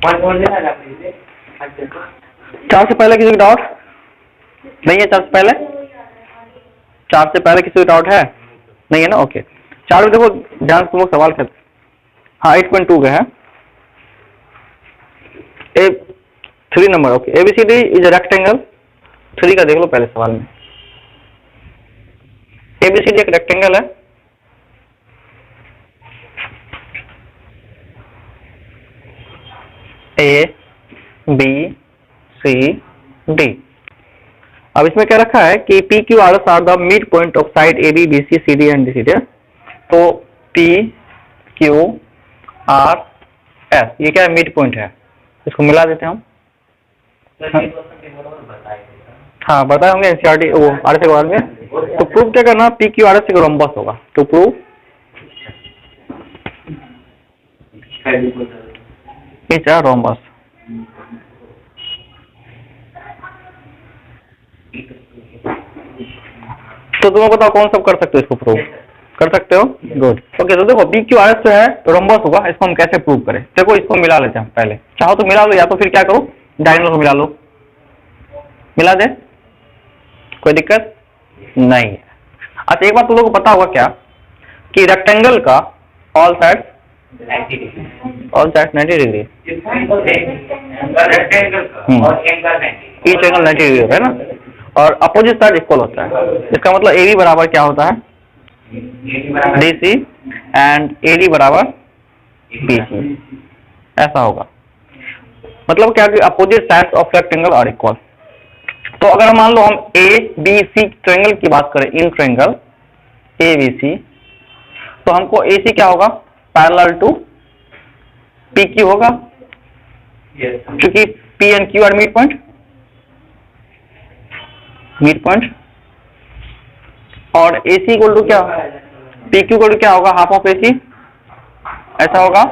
चार से पहले किसी को डाउट नहीं है? चार से पहले किसी को डाउट है? नहीं है ना? ओके। चार में देखो ध्यान से लोग सवाल करते। हाँ 8.2 का है। ए 3 number. Okay. ABCD is a rectangle. 3 का देख लो पहले सवाल में। ABCD एक रेक्टेंगल है। A B C D। अब इसमें क्या रखा है कि PQRS are the mid point of side AB BC CD and DC। तो PQRS ये क्या है? मिड पॉइंट है। इसको मिला देते हैं हम। हाँ बताए होंगे NCERT वो RS के बारे में। तो प्रूव क्या करना? PQRS एक रोम्बस होगा। To prove it's a rhombus. तो तुम्हें बताओ कौन सब कर सकते हो इसको प्रूव? कर सकते हो? गुड। ओके। तो देखो PQRS जो है रोम्बस होगा। इसको हम कैसे प्रूव करें? देखो इसको मिला लेते हैं पहले। चाहो तो मिला लो या तो फिर क्या करो डायगोनल को मिला लो। मिला दे, कोई दिक्कत नहीं है। अच्छा एक बात तुम लोगों को पता होगा क्या कि रेक्टेंगल का all side 90 degree. Each angle 90 degree है ना? और अपोजिट साइड इक्वल होता है। इसका मतलब AB बराबर क्या होता है? DC एंड AD बराबर BC। ऐसा होगा। मतलब क्या कि opposite sides of rectangle are equal. तो अगर मान लो हम ABC ट्रायंगल की बात करें, इन ट्रायंगल ABC, तो हमको AC क्या होगा? पैरेलल टू PQ होगा। क्योंकि P and Q are mid point. और AC इक्वल टू क्या? PQ इक्वल टू क्या होगा? Half of AC। ऐसा होगा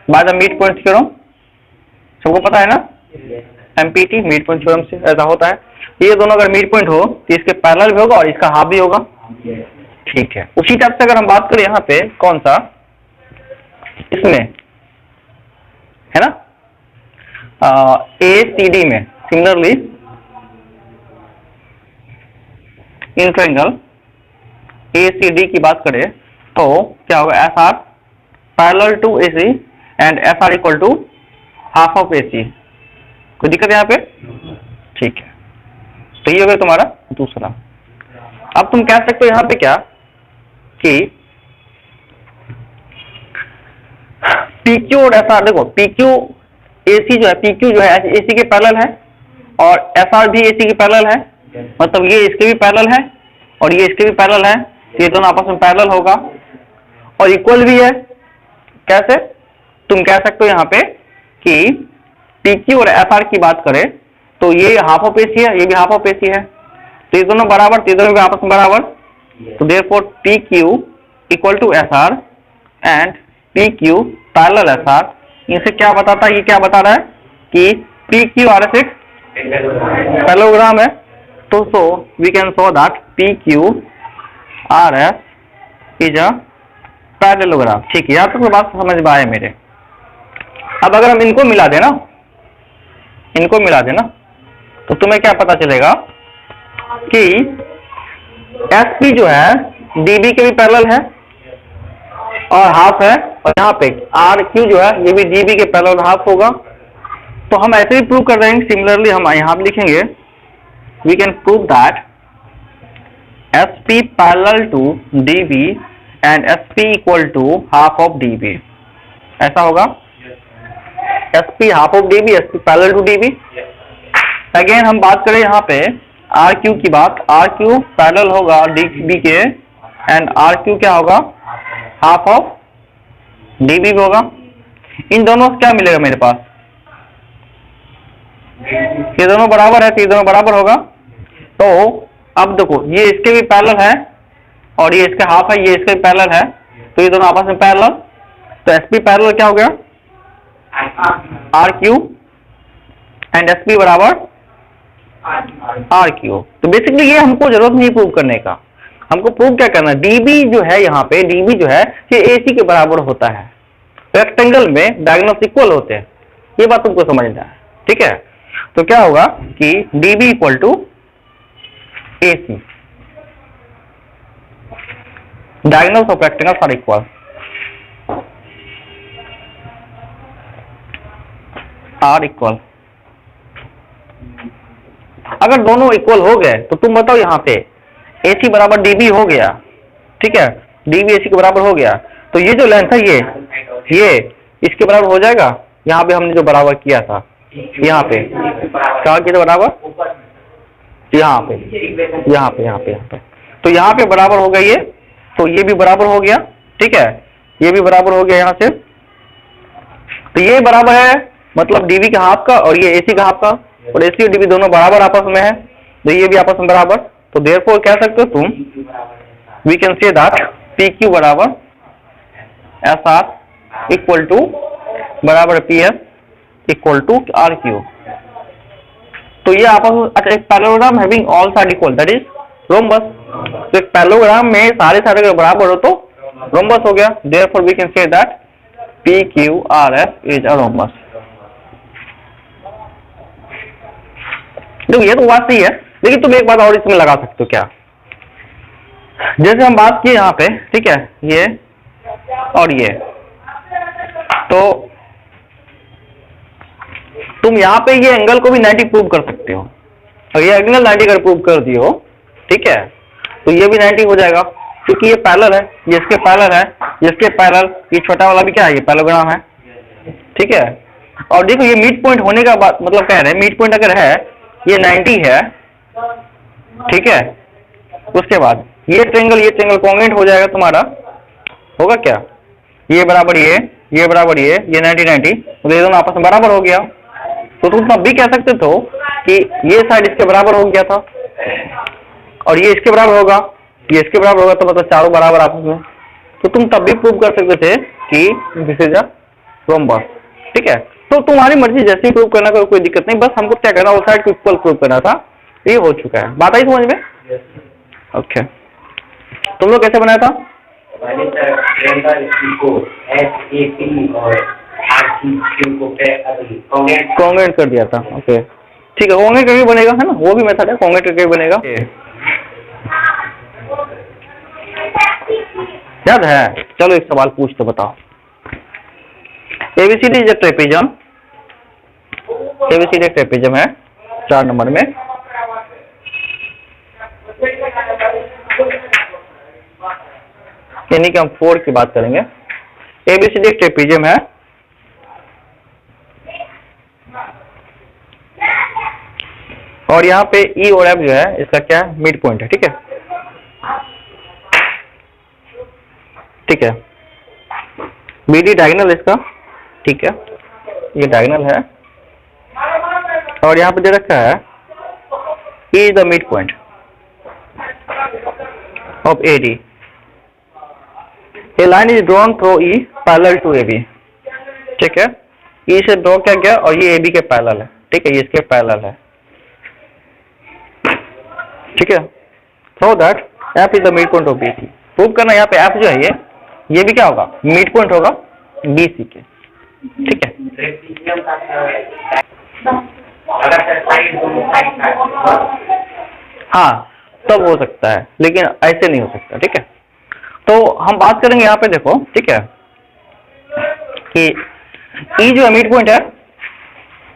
by the mid point theorem. सबको पता है ना? MPT मिड पॉइंट थ्योरम से ऐसा होता है। ये दोनों अगर मिड पॉइंट हो तो इसके पैरेलल भी होगा और इसका हाफ भी होगा। ठीक है। उसी टाइप से अगर हम बात करें यहाँ पे कौन सा, इसमें है ना ACD में, सिमिलरली इन ट्रायंगल ACD की बात करें तो क्या होगा? SR parallel to AC and SR equal to half of AC। कोई दिक्कत यहाँ पे? ठीक है। तो ये हो गया तुम्हारा दूसरा। अब तुम कह सकते हो यहाँ पे क्या कि PQ और SR, देखो PQ AC जो है, PQ जो है AC के पैरेलल है और SR भी AC के पैरेलल है। मतलब ये इसके भी पैरेलल है और ये इसके भी पैरेलल है। तो ये दोनों आपस में पैरेलल होगा और इक्वल भी है। कैसे? तुम कह सकते हो यहाँ पे कि PQ और SR की बात करें तो ये हाफ ऑफ AC है, ये भी हाफ ऑफ AC है। तो ये दोनों बराबर, तो ये दोनों भी आपस में बराबर। तो therefore PQ equal to SR and PQ parallel SR। इनसे क्या बताता है? ये क्या बता रहा है कि PQRS एक पैरेललोग्राम है। तो so we can show that PQRS is a parallelogram. ठीक है, यहाँ तक तो बात समझ में आए मेरे। अब अगर हम इनको मिला देना, तो तुम्हें क्या पता चलेगा कि SP जो है DB के भी पैरेलल है और हाफ है, और यहाँ पे RQ जो है ये भी DB के पैरेलल हाफ होगा। तो हम ऐसे ही प्रूव कर रहे हैं। सिमिलरली हम यहाँ पे लिखेंगे we can prove that SP parallel to DB and SP equal to half of DB। ऐसा होगा SP half of DB, SP parallel to DB। Again हम बात करें यहाँ पे RQ की बात, RQ पैरेलल होगा DB के एंड RQ क्या होगा? हाफ ऑफ DB भी होगा। इन दोनों से क्या मिलेगा मेरे पास? ये दोनों बराबर है तो ये दोनों बराबर होगा। तो अब देखो ये इसके भी पैरेलल है और ये इसके हाफ है, ये इसके भी पैरेलल है। तो ये दोनों आपस में पैरेलल। तो SP पैरेलल क्या हो गया? RQ एंड SP बराबर RQ। तो बेसिकली ये हमको जरूरत नहीं प्रूव करने का। हमको प्रूव क्या करना है? DB जो है यहाँ पे, DB जो है ये AC के बराबर होता है। रेक्टेंगल में डायगोनल्स इक्वल होते हैं। ये बात तुमको समझना है, ठीक है। तो क्या होगा कि DB equal to AC, diagonals of rectangles are equal, अगर दोनों इक्वल हो गए तो तुम बताओ यहाँ पे AC बराबर DB हो गया, ठीक है, DB AC के बराबर हो गया, तो ये जो लेंथ है ये इसके बराबर हो जाएगा। यहाँ पे हमने जो बराबर किया था, यहाँ पे कहा किया था बराबर, यहाँ पे, तो यहाँ पे बराबर हो गया ये, तो ये भी बराबर हो गया, ठीक है, ये भी बराबर हो गया यहाँ से, तो ये बराबर है मतलब DB का हाफ का और ये AC का हाफ का, और AC और DB दोनों बराबर आपस में है, तो ये भी आपस में बराबर, तो देयरफॉर कह सकते हो तुम, we can say that PQ बराबर SR इक्वल टू बराबर PS इक्वल टू RQ। तो ये आपस में, अच्छा, एक parallelogram having all side equal that is rhombus, तो एक पैरेललोग्राम में सारे साइड अगर बराबर हो तो रोम्बस हो गया, therefore we can say that PQRS is a rhombus. देखो ये तो बात सही है, लेकिन तुम एक बात और इसमें लगा सकते हो क्या, जैसे हम बात किए यहाँ पे, ठीक है, ये और ये, तो तुम यहाँ पे ये एंगल को भी 90 प्रूव कर सकते हो, और ये एंगल 90 अगर प्रूव कर दियो, ठीक है, तो ये भी 90 हो जाएगा, क्योंकि ये पैरेलल है, ये इसके पैरेलल है, ये इसके पैरेलल, ये छोटा वाला भी क्या है, ये पैरेललोग्राम है, ठीक है। और देखो ये मिड पॉइंट होने का बात मतलब कह रहे हैं, मिड पॉइंट अगर है ये 90 है, ठीक है, उसके बाद ये ट्रायंगल कॉन्ग्रुएंट हो जाएगा तुम्हारा, होगा क्या, ये बराबर ये बराबर ये 90 तो ये दोनों आपस में बराबर हो गया, तो तुम तब भी कह सकते थे कि ये साइड इसके बराबर हो गया था और ये इसके बराबर होगा, ये इसके बराबर होगा, तो मतलब चारों बराबर आपस में, तो तुम तब भी प्रूव कर सकते थे कि दिस इज अ रोम्बस, ठीक है। तो तुम्हारी मर्जी, जैसे ही प्रूव करना का कोई दिक्कत नहीं, बस हमको क्या करना, उस साइड को इक्वल प्रूव करना था, ये हो चुका है, बात आई समझ में, ओके। तुम लोग कैसे बनाया था, कॉन्ग्रुएंट कर दिया था, ओके, ठीक है, कॉन्ग्रुएंट करके बनेगा, है ना, वो भी मेथड है, कॉन्ग्रुएंट करके बनेगा, याद है। चलो एक सवाल पूछ तो बताओ, ABCD is a trapezium, ABCD एक ट्रेपेजम है 4 नंबर में, यानी कि हम 4 की बात करेंगे। ABCD एक ट्रेपेजम है, और यहाँ पे E और F जो है इसका क्या है, मिड पॉइंट है, ठीक है, ठीक है, BD डायगोनल इसका, ठीक है, ये डायगोनल है, और यहाँ पे दे रखा है E is the mid point of AD, A line is drawn through E parallel to AB, ठीक है, E से ड्रॉ किया गया और ये AB के पैरेलल है, ठीक है, ये इसके पैरेलल है, ठीक है, so that F is the midpoint of BC, prove करना यहाँ पे F जो है ये भी क्या होगा, मिड पॉइंट होगा BC के, ठीक है। हाँ तब हो सकता है, लेकिन ऐसे नहीं हो सकता, ठीक है। तो हम बात करेंगे यहाँ पे, देखो, ठीक है, कि E जो है मिड पॉइंट है,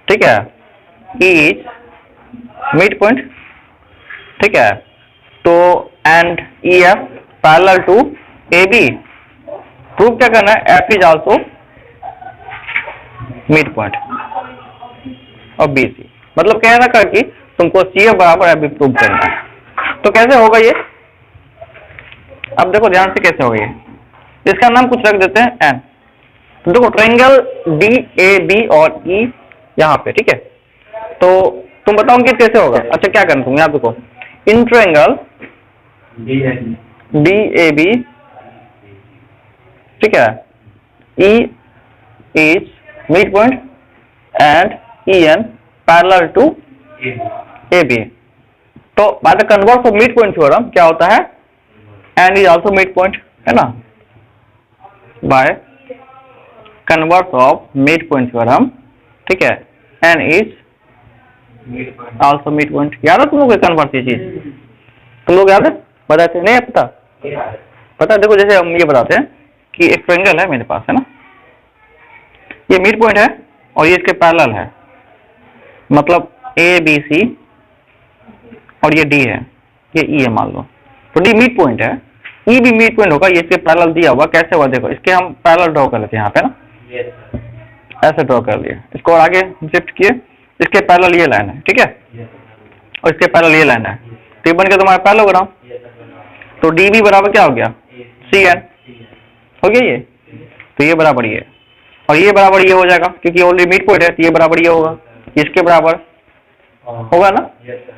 ठीक है, E इज मिड पॉइंट, ठीक है, तो and EF parallel to AB, prove क्या करना है, F is also mid point और BC, मतलब कहना का कि तुमको CF बराबर FB प्रूव करना है। तो कैसे होगा ये, अब देखो ध्यान से कैसे होगा ये, इसका नाम कुछ रख देते हैं N, तो देखो ट्रायंगल DAB और E यहाँ पे, ठीक है, तो तुम बताओ कि कैसे होगा। अच्छा क्या करना तुम, यहाँ देखो, इन ट्रायंगल DAB, ठीक है, E is midpoint and EN parallel to AB, तो by the converse of mid point theorem क्या होता है, N is also midpoint, है ना, by converse of mid point theorem, ठीक है, N is also mid point. याद है तुम लोग कन्वर्स ये चीज, तुम लोग याद है बताते नहीं है? पता देखो, जैसे हम ये बताते हैं कि एक ट्रायंगल है मेरे पास, है ना, ये मिड पॉइंट है और ये इसके पैरेलल है, मतलब ए बी सी और ये डी है, ये ई है मान लो, तो डी मिड पॉइंट है, ई भी मिड पॉइंट होगा, ये इसके पैरेलल दिया हुआ, कैसे हुआ देखो, इसके हम पैरेलल ड्रॉ कर लेते हैं यहाँ पे ना, ऐसे ड्रॉ कर लिए इसको और आगे शिफ्ट किए, इसके पैरेलल ये लाइन है, ठीक है, और इसके पैरेलल ये लाइन है, तो ये बन गया तुम्हारा पैरेललोग्राम। तो डी बी बराबर क्या हो गया, सी एन हो गया ये, तो ये बराबर ये और ये बराबर ये हो जाएगा, क्योंकि ऑलरेडी मिड पॉइंट है, तो ये बराबर ये होगा, इसके बराबर होगा ना,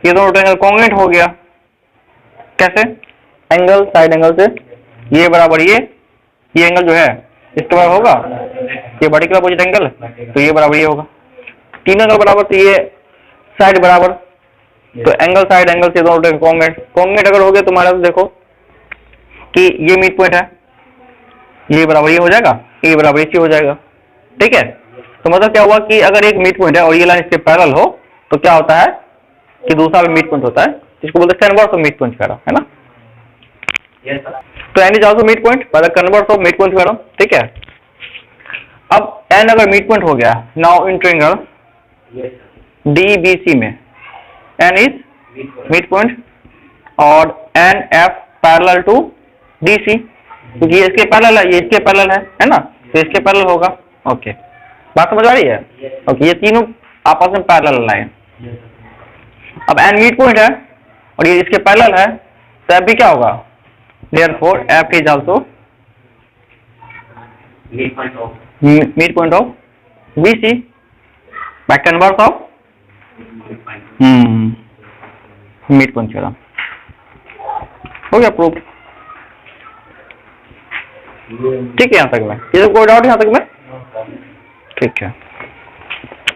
ये दोनों ट्रायंगल कॉन्ग्रुएंट हो गया। कैसे, एंगल साइड एंगल से, ये बराबर ये एंगल जो है इसके बराबर होगा, ये वर्टिकल अपोजिट एंगल, तो ये बराबर ये होगा, तीन एंगल बराबर, तो ये साइड बराबर, तो एंगल साइड एंगल से दोनों कॉन्ग्रुएंट। कॉन्ग्रुएंट अगर हो गया तुम्हारा, तो देखो कि ये मिड पॉइंट है, ये बराबर ये हो जाएगा, ये बराबर ये हो जाएगा, ठीक है। तो मतलब क्या हुआ कि अगर एक मिड पॉइंट है और ये लाइन इसके पैरेलल हो, तो क्या होता है कि दूसरा भी मिड पॉइंट होता है, इसको बोलते हैं converse of mid point theorem, है ना। तो N is also mid point by the converse of mid point theorem, ठीक है। अब एन अगर मिड पॉइंट हो गया, now in triangle D B C में एन इज मिड पॉइंट और N F parallel to D C, क्योंकि ये इसके पैरेलल है, ये इसके पैरेलल है ना, तो इसके पैरेलल होगा। ओके, बात समझ आ रही है? ओके, ये तीनों आपस में पैरेलल लाइन। अब एन मिड पॉइंट है और ये इसके पैरेलल है, तो एफ भी क्या होगा, therefore F is also mid point of B C by converse of mid point theorem. हो गया प्रूफ, ठीक है यहाँ तक में, ये कोई डाउट यहाँ तक में? ठीक है,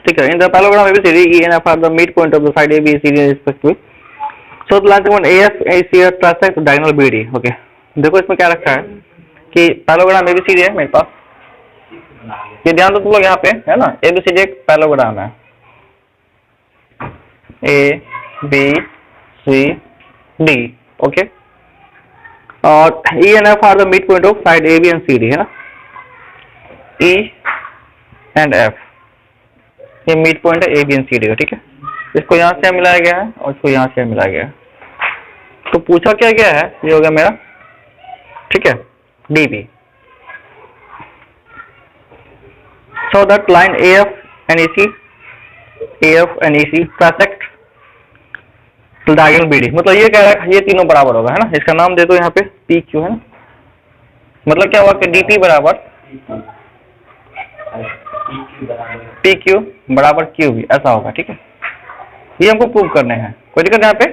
ठीक है। In the parallelogram ABCD E and F are the midpoint of the side ABCD respectively. So the line segment AF AC intersect diagonal BD. Okay, देखो इसमें क्या रखा है कि पैरेललोग्राम ABCD है मेरे पास, ये ध्यान दो तुम लोग यहाँ पे, है ना, ABCD एक पैरेललोग्राम है, A B C D, okay, और E and F are the midpoint of side AB and CD, है ना, E and F ये मिड पॉइंट है AB and CD का, ठीक है। इसको यहाँ से मिलाया गया है और इसको यहाँ से मिलाया गया है, तो पूछा क्या गया है, ये हो गया मेरा, ठीक है, DB। So that line AF and AC intersect diagonal BD, मतलब ये कह रहा है ये तीनों बराबर होगा, है ना, इसका नाम दे दो यहाँ पे PQ, है ना, मतलब क्या हुआ कि DP बराबर PQ बराबर QB, ऐसा होगा, ठीक है। ये हमको प्रूव करने हैं, कोई दिक्कत यहाँ पे?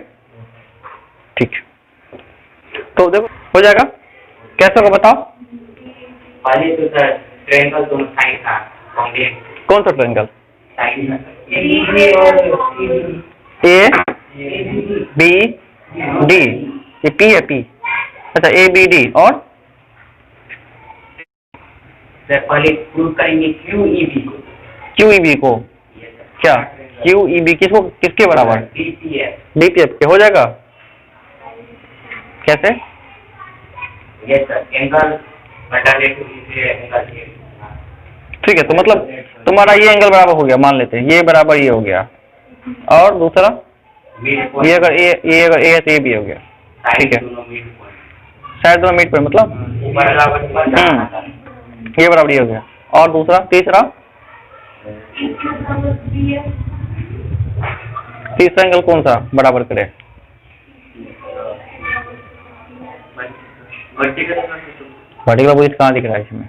ठीक, तो देखो हो जाएगा, कैसे होगा बताओ? पहले तो सर ट्रायंगल दोनों साइड था, कौन सा ट्रायंगल? ए बी डी, ये P है, P, अच्छा ABD, और पहले प्रूव करेंगे QEB को, QEB को, क्या QEB किसको, किसके बराबर? DPF के, हो जाएगा कैसे? यस सर, एंगल बटा लेते हैं एंगल, ठीक है, तो मतलब तुम्हारा ये एंगल बराबर हो गया, मान लेते हैं ये बराबर ये हो गया, और दूसरा ये अगर ए है तो ये भी हो गया, ठीक है, शायद दोनों मिड पॉइंट, मतलब ये बराबर ये हो गया, और दूसरा तीसरा एंगल कौन सा बराबर करे? वर्टिकल अपोजिट कहाँ दिख रहा है इसमें?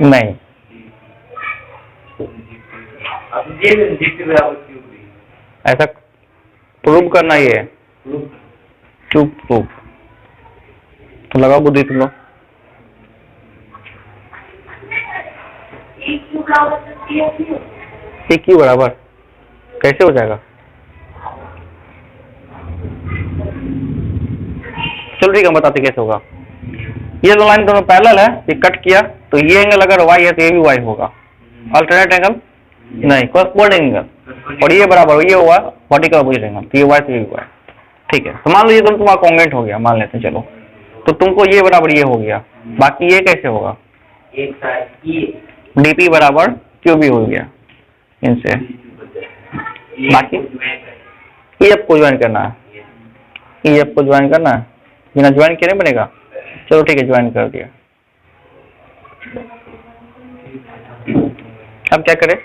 नहीं, ऐसा प्रूव करना ही है, प्रूफ तो लगाओ बुद्धि तुम लोग। PQ बराबर कैसे हो जाएगा? चलो ठीक है, बताते कैसे होगा। ये दो लाइन दोनों पैरेलल है, ये कट किया तो ये एंगल अगर y है तो ये भी y होगा। अल्टरनेट एंगल नहीं, कॉरस्पॉन्डिंग एंगल। और ये बराबर ये हुआ वर्टिकल अपोजिट एंगल, तो ये y तो ये y। ठीक है, तो मान लो ये दोनों तुम्हारा कॉन्ग्रुएंट हो गया, मान लेते हैं। चलो तो तुमको ये बराबर ये हो गया, बाकी ये कैसे होगा? एक साथ ये dp बराबर qb हो गया इनसे। बाकी EF को ज्वाइन करना है, EF को ज्वाइन करना है, बिना ज्वाइन किए नहीं बनेगा। चलो ठीक है, ज्वाइन कर दिया। अब क्या करें?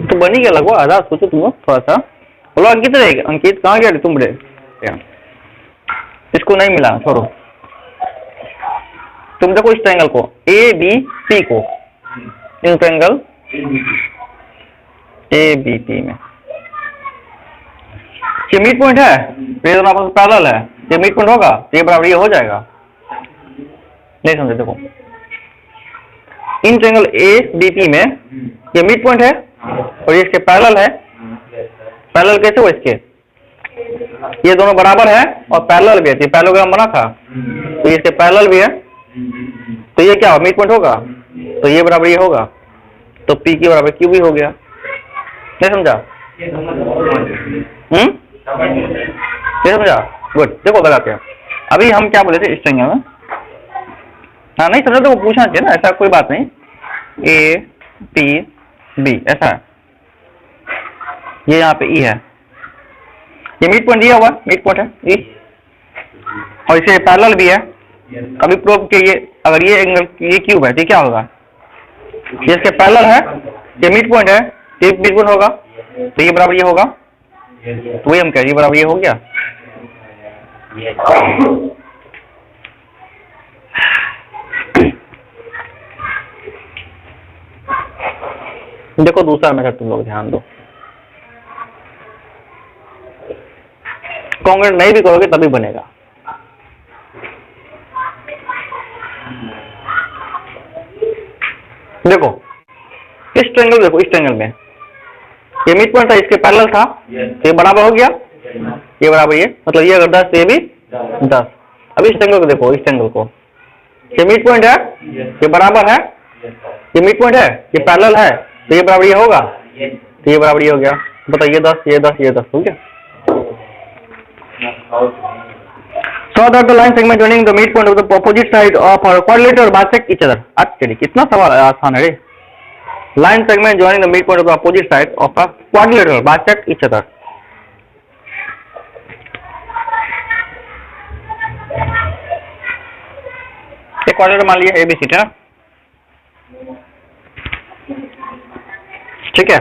तो बनी क्या लगभग आधा, सोचो तुम थोड़ा सा। बोलो अंकित रहेगा, अंकित कहाँ गया तुम? बड़े इसको नहीं मिला, छोड़ो। तुम देखो इस ट्रायंगल को ABC को, इस ट्रायंगल ABP में ये मिड पॉइंट है, ये दोनों आपस में पैरेलल है, ये मिड पॉइंट होगा तो ये बराबर ये हो जाएगा। नहीं समझे? देखो इन ट्रायंगल ABP में ये मिड पॉइंट है और ये इसके पैरेलल है। पैरेलल कैसे हो इसके? ये दोनों बराबर है और पैरेलल भी है, ये पैरेललोग्राम बना था तो ये इसके पैरेलल भी है, तो ये क्या मिड पॉइंट होगा, तो ये बराबर ये होगा, तो P की बराबर Q भी हो गया। नहीं समझा? नहीं समझा? गुड। देखो लगाते हैं। अभी हम क्या बोले थे इस ट्रायंगल में? हाँ नहीं समझा तो वो पूछना चाहिए ना, ऐसा कोई बात नहीं। APB ऐसा है, ये यहाँ पे E है, ये मिड पॉइंट दिया हुआ मिड पॉइंट है E, और इसे पैरेलल भी है। अभी प्रूव के ये अगर ये एंगल ये क्यूब है तो क्या होगा? ये इसके पैरेलल है, ये मिड पॉइंट है, ये मिड पॉइंट होगा तो ये बराबर ये होगा, तो वही हम कह रहे हैं बराबर ये हो गया। देखो दूसरा मेथड तुम लोग ध्यान दो, कॉन्ग्रुएंट नहीं भी करोगे तभी बनेगा। देखो इस ट्रायंगल, देखो इस ट्रायंगल में ये मिड पॉइंट था, इसके पैरेलल था, तो ये बराबर हो गया, ये बराबर ये, मतलब ये अगर 10 तो ये भी 10। अब इस ट्रायंगल को देखो, इस ट्रायंगल को, ये मिड पॉइंट है, ये बराबर है, ये मिड पॉइंट है, ये पैरेलल है, तो ये बराबर ये होगा, तो ये बराबर ये हो गया। बताइए ये 10 ये 10 ये 10 हो गया। So that the line segment joining the midpoint of the opposite side of a quadrilateral bisect each other. अच्छा कितना सवाल आसान है रे। Line segment joining the midpoint of the opposite side of a quadrilateral bisect each other. एक quadrilateral मान लिया ABC है ना, ठीक है।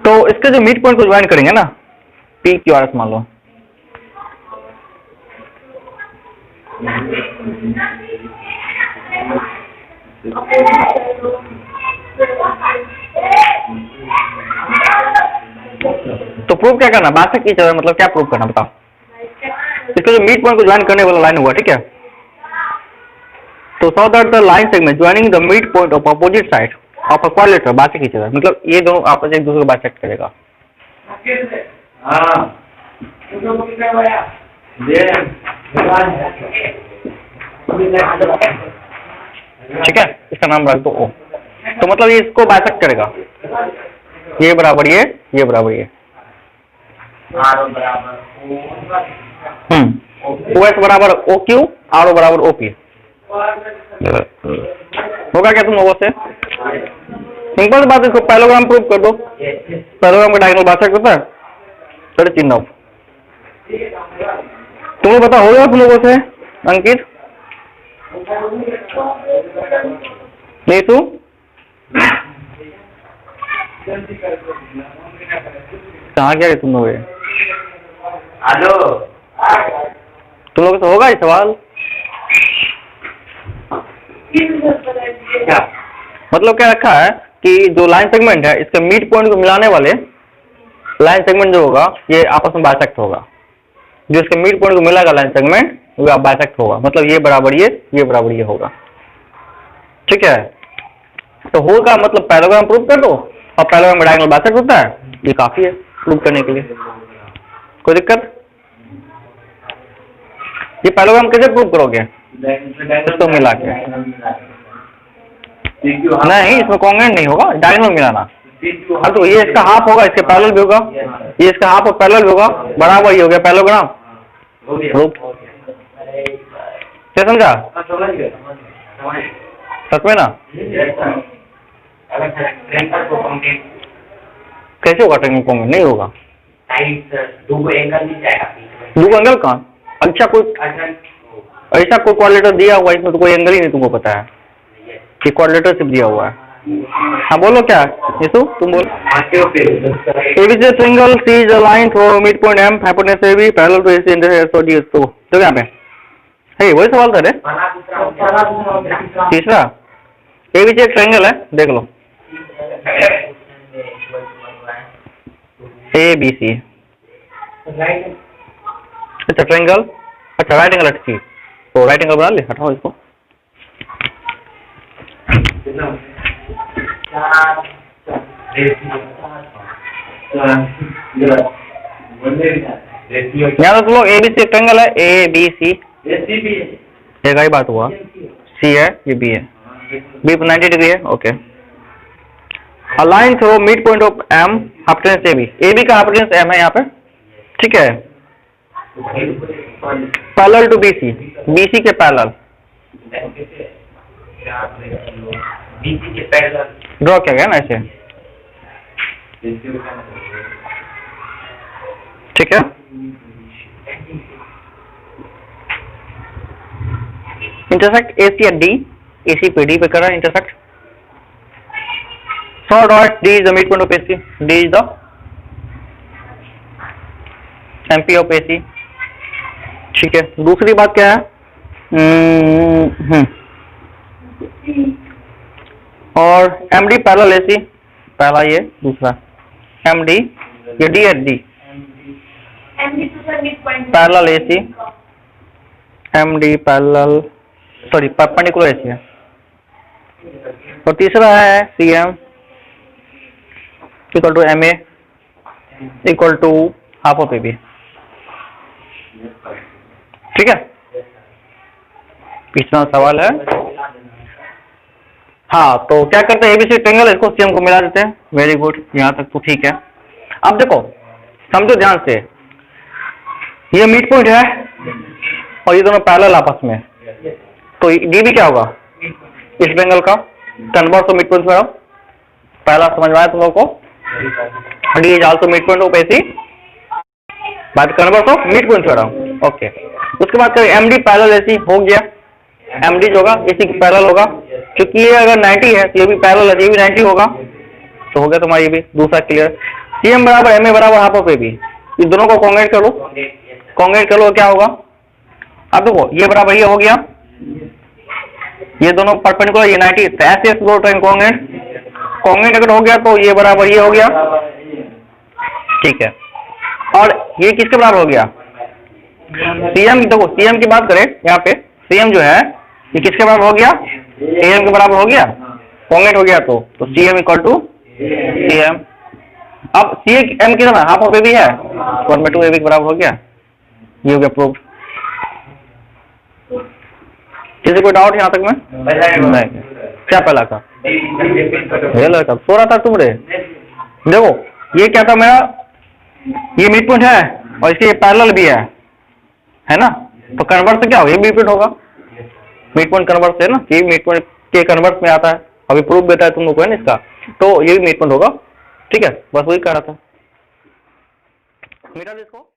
तो इसके जो मिड पॉइंट को ज्वाइन करेंगे ना, PQRS मान लो, तो प्रूव क्या करना? बात की चीज मतलब क्या प्रूव करना बताओ? इसके जो मिड पॉइंट को ज्वाइन करने वाला लाइन हुआ, ठीक है। तो so that the line segment joining the mid point of opposite side of a quadrilateral bisect each other, मतलब ये दोनों आपस एक दूसरे को बाइसेक्ट करेगा। ठीक है, इसका नाम रख दो O। तो मतलब ये इसको बाइसेक्ट करेगा, ये बराबर ये बराबर ये, OS बराबर OQ, RO बराबर OP। होगा क्या तुम लोगों से? सिंपल बात है, इसको पैरेललोग्राम प्रूव कर दो। पैरेललोग्राम का डायगोनल बाइसेक्ट होता है, चलो चिन्ह ऑफ। तुम्हें पता होगा तुम लोगों से अंकित? नहीं तू कहाँ गया तुम लोग? हेलो तुम लोगों से होगा ये सवाल? क्या? मतलब क्या रखा है कि जो लाइन सेगमेंट है इसके मिड पॉइंट को मिलाने वाले लाइन सेगमेंट जो होगा ये आपस में बाइसेक्ट होगा। जो इसके मिड पॉइंट को मिलाएगा लाइन सेगमेंट वो बाइसेक्ट होगा, मतलब ये बराबर ये बराबर ये होगा। ठीक है, तो होगा मतलब पैराग्राम प्रूव कर दो, और पैराग्राम में डायगोनल बाइसेक्ट होता है, ये काफी है प्रूव करने के लिए। कोई दिक्कत? ये पैराग्राम कैसे प्रूव करोगे? इसको मिला के नहीं, इसमें कॉन्ग्रुएंट नहीं होगा, डायगोनल मिलाना। अब तो ये इसका हाफ होगा, इसके पैरेलल भी होगा, ये इसका हाफ और पैरेलल भी होगा, बराबर ये हो गया पैरेललोग्राम। क्या समझा? सच में ना? कैसे होगा ट्रेंगल कॉन्ग्रुएंट? नहीं होगा। दो एंगल कहाँ? अच्छा कोई ऐसा कोई क्वाड्रिलेटरल दिया हुआ है इसमें तो कोई एंगल ही नहीं तुमको पता है कि क्वाड्रिलेटरल सिर्फ दिया हुआ है। हाँ बोलो क्या यीशु, तुम बोलो। ABC triangle C is a line through mid point M, hypotenuse AB, parallel to AC intersection so D is 2। तो यहाँ पे है वही सवाल था रे। तीसरा ABC एक ट्रायंगल है, देख लो ABC। अच्छा ट्रायंगल, अच्छा राइट एंगल अच्छी, तो राइट एंगल बना ले, हटाओ इसको। यहाँ तो लोग ABC एक ट्रायंगल है, ABC एक ही बात हुआ, C है ये B है, B पर 90 डिग्री है। Okay, line through mid point of M, hypotenuse AB, AB का हाइपोटेन्यूज M है यहाँ पे। ठीक है, पैरेलल टू BC, BC के पैरेलल ड्रॉ किया गया ना ऐसे। ठीक है, intersect AC at D, AC पे D पे कर रहा है intersect. So dot D is the mid point of AC, D is the MP of AC। ठीक है, दूसरी बात क्या है? और MD पैरेलल AC, पहला ये, दूसरा MD, ये D at D parallel AC, MD parallel sorry perpendicular AC है। और तीसरा है CM equal to MA equal to half of AB। ठीक है, पिछला सवाल है। हाँ तो क्या करते हैं, ABC ट्रायंगल इसको CM को मिला देते हैं। वेरी गुड, यहाँ तक तो ठीक है। अब देखो समझो ध्यान से, ये मिड पॉइंट है और ये दोनों पैरेलल आपस में, तो DB क्या होगा इस ट्रायंगल का? कन्वर्स ऑफ मिड पॉइंट में। पहला समझ में आया तुम लोग को? D is also mid point of AC, बात कन्वर्स ऑफ मिड पॉइंट में। ओके, उसके बाद करें MD पैरेलल AC हो गया, MD जो होगा AC की पैरेलल होगा, क्योंकि ये अगर 90 है तो ये भी पैरेलल है, ये भी 90 होगा, तो हो गया तुम्हारा ये भी दूसरा क्लियर। CM बराबर MA बराबर हाफ ऑफ AB, ये दोनों को कॉन्ग्रुएंट कर लो, कॉन्ग्रुएंट कर लो क्या होगा? अब देखो ये बराबर ये हो गया, ये दोनों परपेंडिकुलर, ये 90, तो ऐसे दो ट्रायंगल कॉन्ग्रुएंट अगर हो गया तो ये बराबर ये हो गया। ठीक है, और ये किसके बराबर हो गया? CM, देखो CM की बात करें यहाँ पे, CM जो है ये किसके बराबर हो गया? AM के बराबर हो गया, कॉन्ग्रुएंट हो गया, तो CM इक्वल टू CM। अब CM कितना? हाफ ऑफ AB है, 1/2 AB के बराबर हो गया, ये हो गया प्रूव। किसी कोई डाउट यहाँ तक में? नहीं। क्या पहला का? ये लड़का सो रहा था तुम रे। देखो ये क्या था मेरा, ये मिड पॉइंट है और इसके पैरेलल भी है ना, तो कन्वर्स से क्या होगा? ये मिड पॉइंट होगा, मिड पॉइंट कन्वर्स है ना, ये मिड पॉइंट के कन्वर्स में आता है, अभी प्रूफ देता है तुम लोग को है ना इसका, तो ये भी मिड पॉइंट होगा। ठीक है, बस वही कह रहा था, मिटा दे इसको।